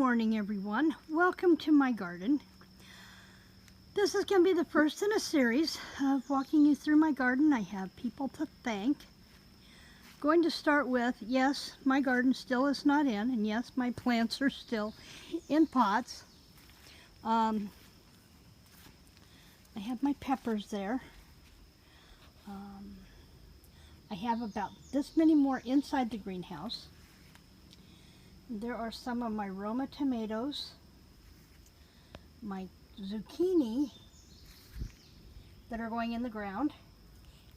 morning, everyone. Welcome to my garden. This is going to be the first in a series of walking you through my garden. I have people to thank. Going to start with, yes, my garden still is not in, and yes, my plants are still in pots. I have my peppers there. I have about this many more inside the greenhouse. There are some of my Roma tomatoes, my zucchini that are going in the ground,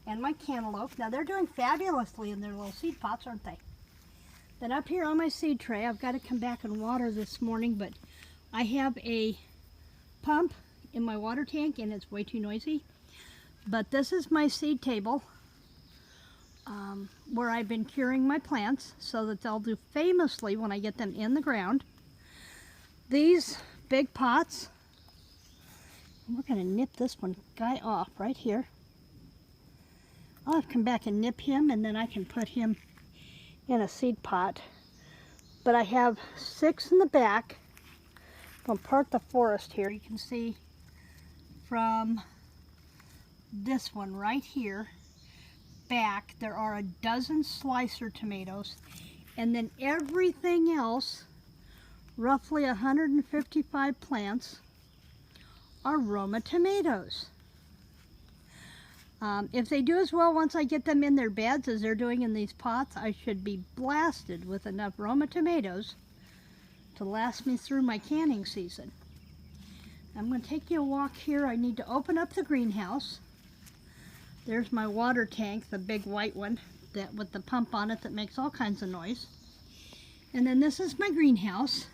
and my cantaloupe. Now they're doing fabulously in their little seed pots, aren't they? Then up here on my seed tray, I've got to come back and water this morning, but I have a pump in my water tank and it's way too noisy. But this is my seed table where I've been curing my plants so that they'll do famously when I get them in the ground. These big pots, we're going to nip this one guy off right here. I'll have to come back and nip him, and then I can put him in a seed pot. But I have 6 in the back from part the forest here. You can see from this one right here back there are a dozen slicer tomatoes, and then everything else, roughly 155 plants, are Roma tomatoes. If they do as well once I get them in their beds as they're doing in these pots, I should be blasted with enough Roma tomatoes to last me through my canning season. I'm going to take you a walk here. I need to open up the greenhouse. There's my water tank, the big white one that with the pump on it that makes all kinds of noise. And then this is my greenhouse.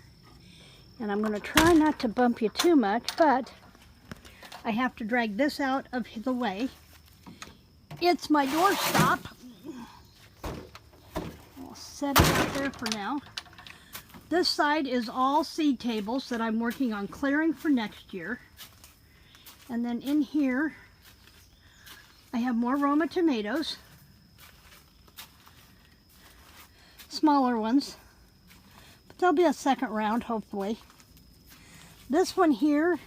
And I'm going to try not to bump you too much, but I have to drag this out of the way. It's my doorstop. I'll set it up there for now. This side is all seed tables that I'm working on clearing for next year. And then in here, I have more Roma tomatoes. Smaller ones. But there'll be a second round, hopefully. This one here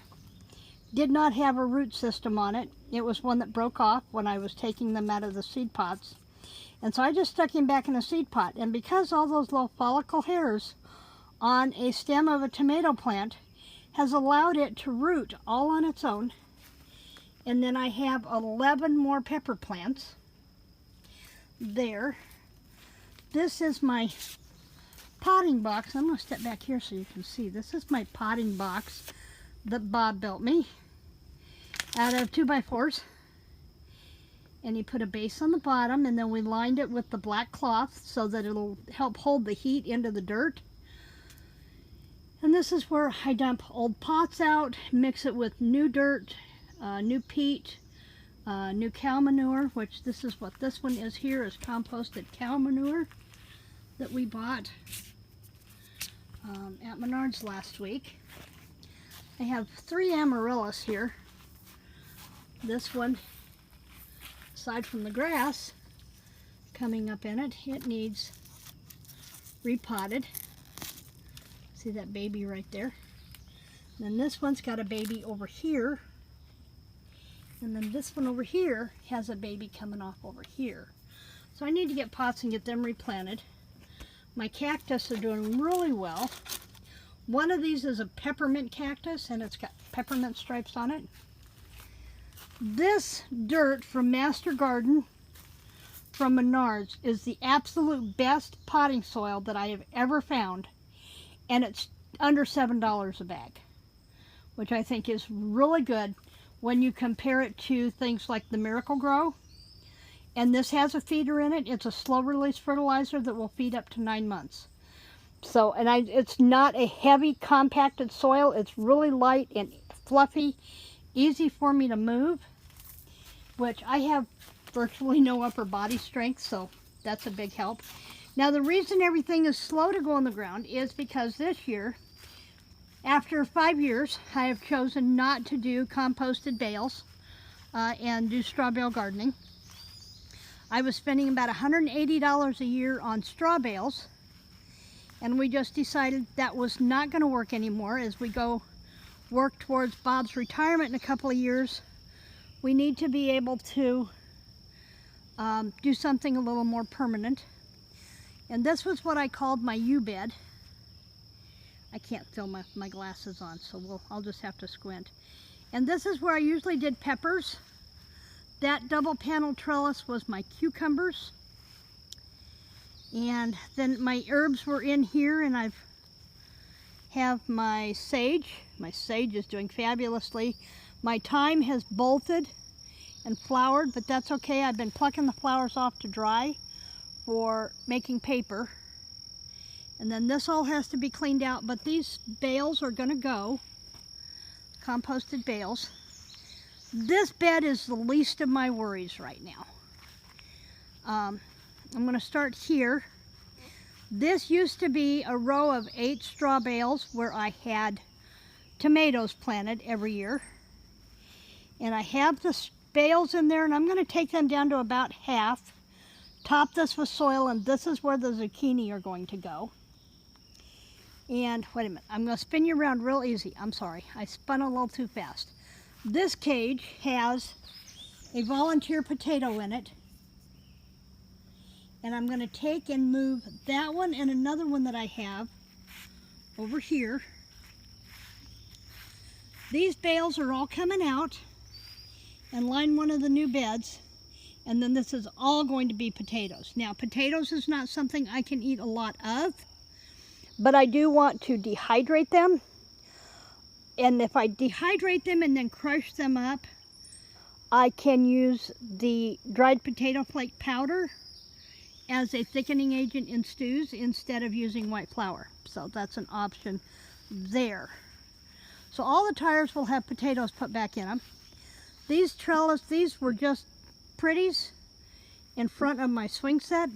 did not have a root system on it. It was one that broke off when I was taking them out of the seed pots. And so I just stuck him back in a seed pot. And because all those little follicle hairs on a stem of a tomato plant has allowed it to root all on its own. And then I have 11 more pepper plants there. This is my potting box. I'm going to step back here so you can see. This is my potting box that Bob built me out of 2x4s. And he put a base on the bottom, and then we lined it with the black cloth so that it'll help hold the heat into the dirt. And this is where I dump old pots out, mix it with new dirt, new peat, new cow manure, which this is what this one is here, is composted cow manure that we bought at Menards last week. I have 3 amaryllis here. This one, aside from the grass coming up in it, it needs repotted. See that baby right there? And then this one's got a baby over here. And then this one over here has a baby coming off over here. So I need to get pots and get them replanted. My cactus are doing really well. One of these is a peppermint cactus, and it's got peppermint stripes on it. This dirt from Master Garden from Menards is the absolute best potting soil that I have ever found. And it's under $7 a bag, which I think is really good when you compare it to things like the Miracle Grow. And this has a feeder in it. It's a slow release fertilizer that will feed up to 9 months. So, and it's not a heavy compacted soil. It's really light and fluffy, easy for me to move, which I have virtually no upper body strength, so that's a big help. Now the reason everything is slow to go on the ground is because this year, after 5 years, I have chosen not to do composted bales and do straw bale gardening. I was spending about $180 a year on straw bales, And we just decided that was not going to work anymore. As we go work towards Bob's retirement in a couple of years, we need to be able to do something a little more permanent. And this was what I called my U-bed. I can't fill my glasses on, so I'll just have to squint. And this is where I usually did peppers. That double panel trellis was my cucumbers. And then my herbs were in here, and I have my sage. My sage is doing fabulously. My thyme has bolted and flowered, but that's okay. I've been plucking the flowers off to dry for making paper. And then this all has to be cleaned out, but these bales are gonna go, composted bales. This bed is the least of my worries right now. I'm gonna start here. This used to be a row of 8 straw bales where I had tomatoes planted every year. And I have the bales in there, and I'm gonna take them down to about half, top this with soil, and this is where the zucchini are going to go. And wait a minute, I'm gonna spin you around real easy. I'm sorry, I spun a little too fast. This cage has a volunteer potato in it. And I'm gonna take and move that one and another one that I have over here. These bales are all coming out and line one of the new beds. And then this is all going to be potatoes. Now, potatoes is not something I can eat a lot of, but I do want to dehydrate them. And if I dehydrate them and then crush them up, I can use the dried potato flake powder as a thickening agent in stews instead of using white flour. So that's an option there. So all the tires will have potatoes put back in them. These trellis, these were just pretties in front of my swing set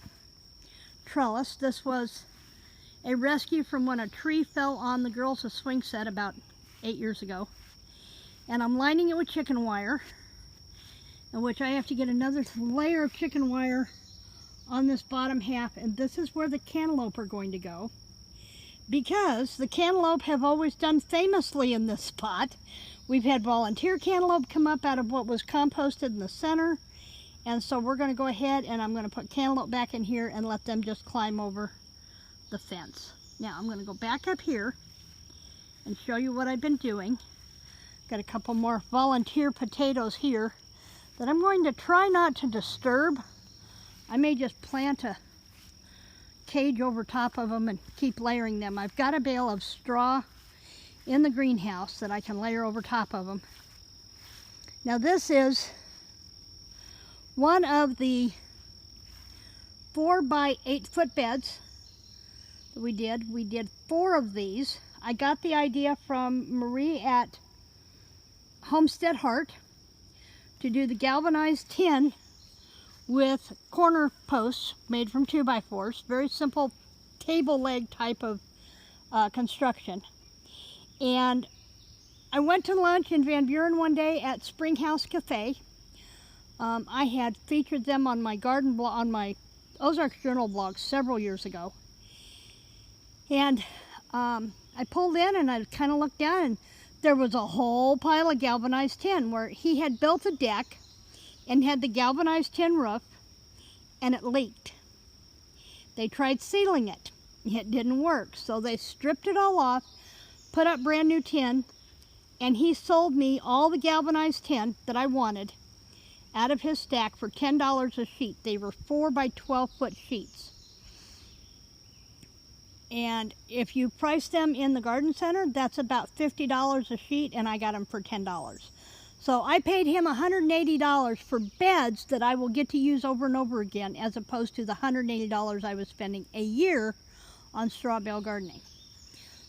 trellis. This was a rescue from when a tree fell on the girls' swing set about 8 years ago. And I'm lining it with chicken wire, in which I have to get another layer of chicken wire on this bottom half, and this is where the cantaloupe are going to go, because the cantaloupe have always done famously in this spot. We've had volunteer cantaloupe come up out of what was composted in the center, and so we're going to go ahead and I'm going to put cantaloupe back in here and let them just climb over the fence. Now I'm going to go back up here and show you what I've been doing. Got a couple more volunteer potatoes here that I'm going to try not to disturb. I may just plant a cage over top of them and keep layering them. I've got a bale of straw in the greenhouse that I can layer over top of them. Now this is one of the 4 by 8 foot beds that we did. We did 4 of these. I got the idea from Marie at Homestead Heart to do the galvanized tin with corner posts made from 2x4s. Very simple table leg type of construction. And I went to lunch in Van Buren one day at Springhouse Café. I had featured them on my garden blog, on my Ozarks Journal blog several years ago. And I pulled in and I kind of looked down, and there was a whole pile of galvanized tin where he had built a deck and had the galvanized tin roof, and it leaked. They tried sealing it. It didn't work, so they stripped it all off, put up brand new tin, and he sold me all the galvanized tin that I wanted out of his stack for $10 a sheet. They were 4 by 12 foot sheets. And if you price them in the garden center, that's about $50 a sheet, and I got them for $10. So I paid him $180 for beds that I will get to use over and over again, as opposed to the $180 I was spending a year on straw bale gardening.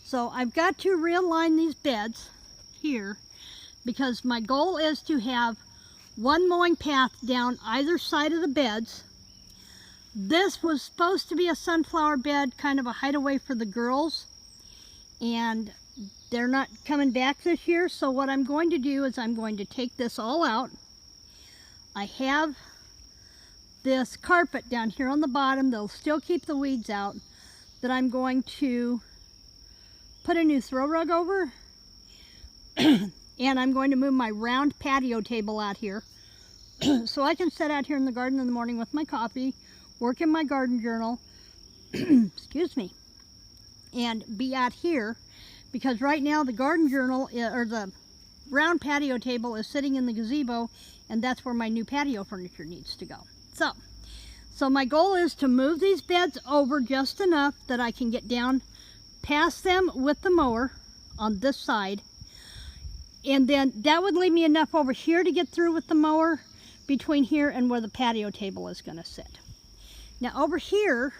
So I've got to realign these beds here, because my goal is to have one mowing path down either side of the beds. This was supposed to be a sunflower bed, kind of a hideaway for the girls, and they're not coming back this year. So what I'm going to do is I'm going to take this all out. I have this carpet down here on the bottom. They'll still keep the weeds out. that I'm going to put a new throw rug over. And I'm going to move my round patio table out here so I can sit out here in the garden in the morning with my coffee, work in my garden journal, excuse me, and be out here, because right now the garden journal, or the round patio table, is sitting in the gazebo, and that's where my new patio furniture needs to go. So my goal is to move these beds over just enough that I can get down past them with the mower on this side, and then that would leave me enough over here to get through with the mower between here and where the patio table is going to sit. Now over here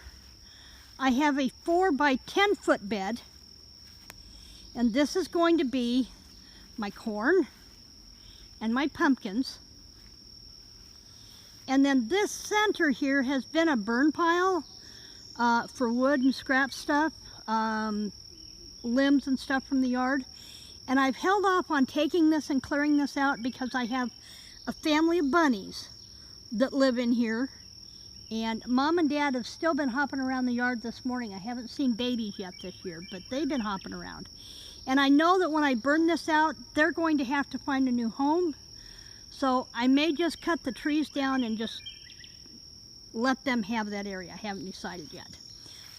I have a 4 by 10 foot bed, and this is going to be my corn and my pumpkins. And then this center here has been a burn pile for wood and scrap stuff, limbs and stuff from the yard. And I've held off on taking this and clearing this out because I have a family of bunnies that live in here. And Mom and Dad have still been hopping around the yard this morning. I haven't seen babies yet this year, but they've been hopping around. And I know that when I burn this out, they're going to have to find a new home. So I may just cut the trees down and just let them have that area. I haven't decided yet.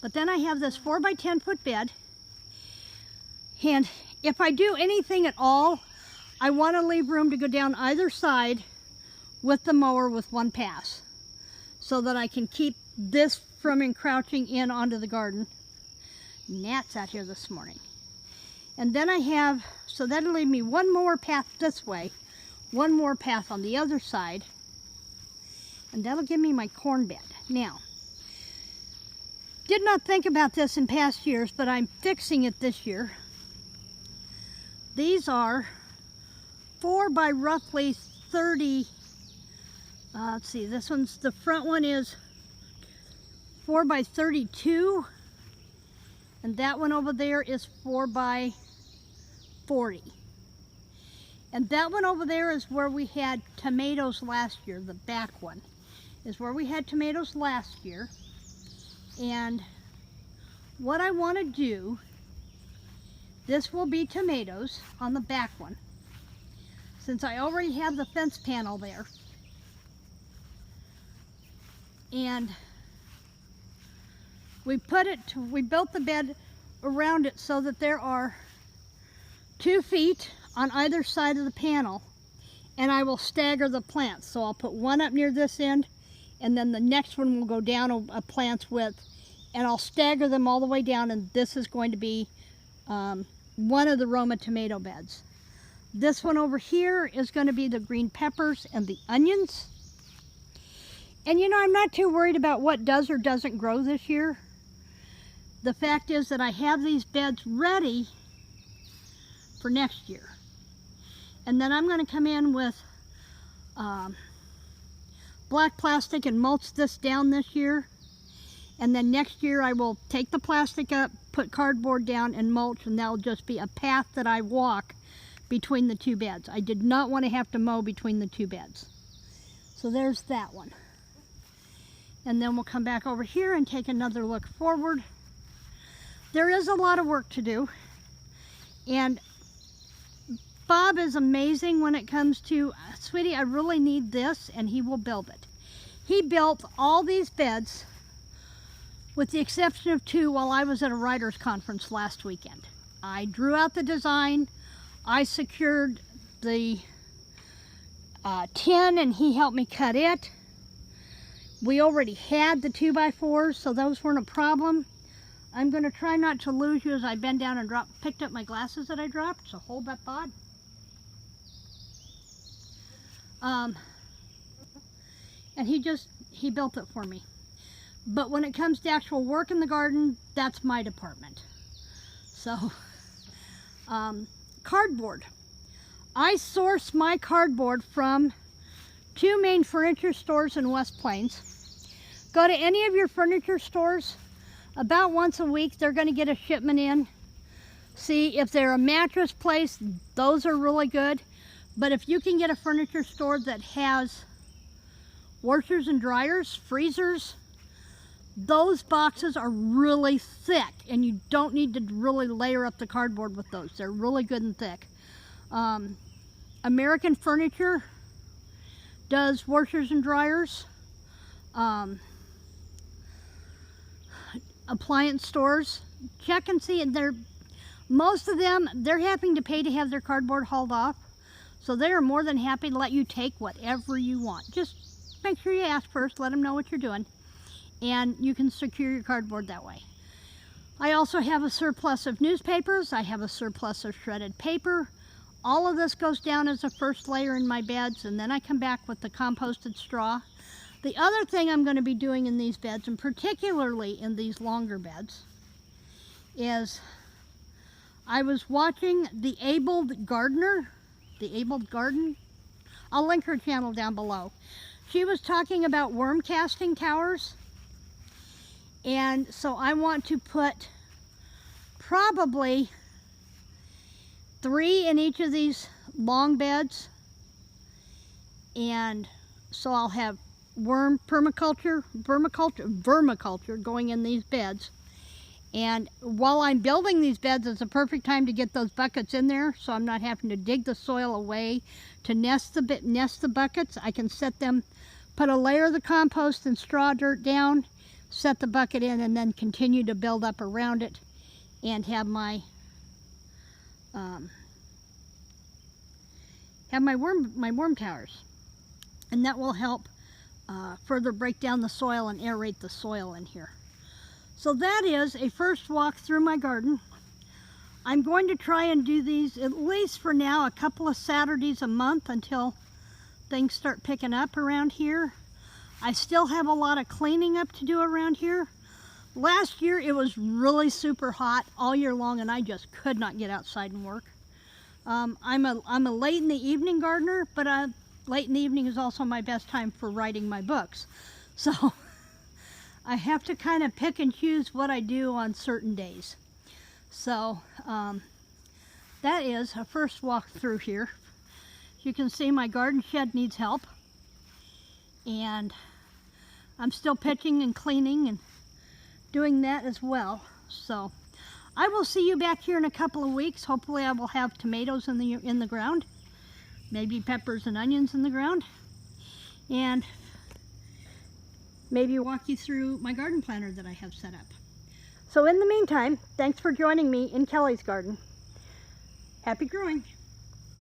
But then I have this 4 by 10 foot bed. And if I do anything at all, I want to leave room to go down either side with the mower with one pass, so that I can keep this from encroaching in onto the garden. Gnats out here this morning. And then I have, so that'll leave me one more path this way, one more path on the other side, and that'll give me my corn bed. Now, did not think about this in past years, but I'm fixing it this year. These are 4 by roughly 30. Let's see, this one's, the front one is 4 by 32, and that one over there is 4 by 40. And that one over there is where we had tomatoes last year. The back one is where we had tomatoes last year. And what I want to do, this will be tomatoes on the back one, since I already have the fence panel there. And we built the bed around it so that there are 2 feet on either side of the panel, and I will stagger the plants. So I'll put one up near this end, and then the next one will go down a plant's width, and I'll stagger them all the way down, and this is going to be one of the Roma tomato beds. This one over here is going to be the green peppers and the onions. And you know, I'm not too worried about what does or doesn't grow this year. The fact is that I have these beds ready for next year. And then I'm going to come in with black plastic and mulch this down this year. And then next year I will take the plastic up, put cardboard down and mulch, and that'll just be a path that I walk between the 2 beds. I did not want to have to mow between the 2 beds. So there's that one. And then we'll come back over here and take another look forward. There is a lot of work to do. And Bob is amazing when it comes to, sweetie, I really need this, and he will build it. He built all these beds, with the exception of 2, while I was at a writer's conference last weekend. I drew out the design, I secured the tin, and he helped me cut it. We already had the 2x4s, so those weren't a problem. I'm going to try not to lose you as I bend down and picked up my glasses that I dropped, so hold that thought. And he built it for me. But when it comes to actual work in the garden, that's my department. So, cardboard. I source my cardboard from 2 main furniture stores in West Plains. Go to any of your furniture stores. About once a week, they're going to get a shipment in. See, if they're a mattress place, those are really good. But if you can get a furniture store that has washers and dryers, freezers, Those boxes are really thick, and you don't need to really layer up the cardboard with those. They're really good and thick. American Furniture does washers and dryers. Appliance stores, check and see. Most of them, they're having to pay to have their cardboard hauled off. So they are more than happy to let you take whatever you want. Just make sure you ask first, let them know what you're doing, and you can secure your cardboard that way. I also have a surplus of newspapers. I have a surplus of shredded paper. All of this goes down as a first layer in my beds, and then I come back with the composted straw. The other thing I'm going to be doing in these beds, and particularly in these longer beds, is I was watching The Abled Gardener, The Abled Garden. I'll link her channel down below. She was talking about worm casting towers, and so I want to put probably 3 in each of these long beds, and so I'll have vermiculture going in these beds. And while I'm building these beds, it's a perfect time to get those buckets in there, so I'm not having to dig the soil away to nest the buckets. I can set them, put a layer of the compost and straw dirt down, set the bucket in, and then continue to build up around it, and have my worm towers, and that will help further break down the soil and aerate the soil in here. So that is a first walk through my garden. I'm going to try and do these, at least for now, a couple of Saturdays a month until things start picking up around here. I still have a lot of cleaning up to do around here. Last year it was really super hot all year long, and I just could not get outside and work. I'm a late in the evening gardener, but late in the evening is also my best time for writing my books. So I have to kind of pick and choose what I do on certain days. So that is a first walk through here. You can see my garden shed needs help, and I'm still pitching and cleaning and doing that as well. So I will see you back here in a couple of weeks. Hopefully I will have tomatoes in the ground, maybe peppers and onions in the ground, and maybe walk you through my garden planter that I have set up. So in the meantime, thanks for joining me in Kelly's garden. Happy growing.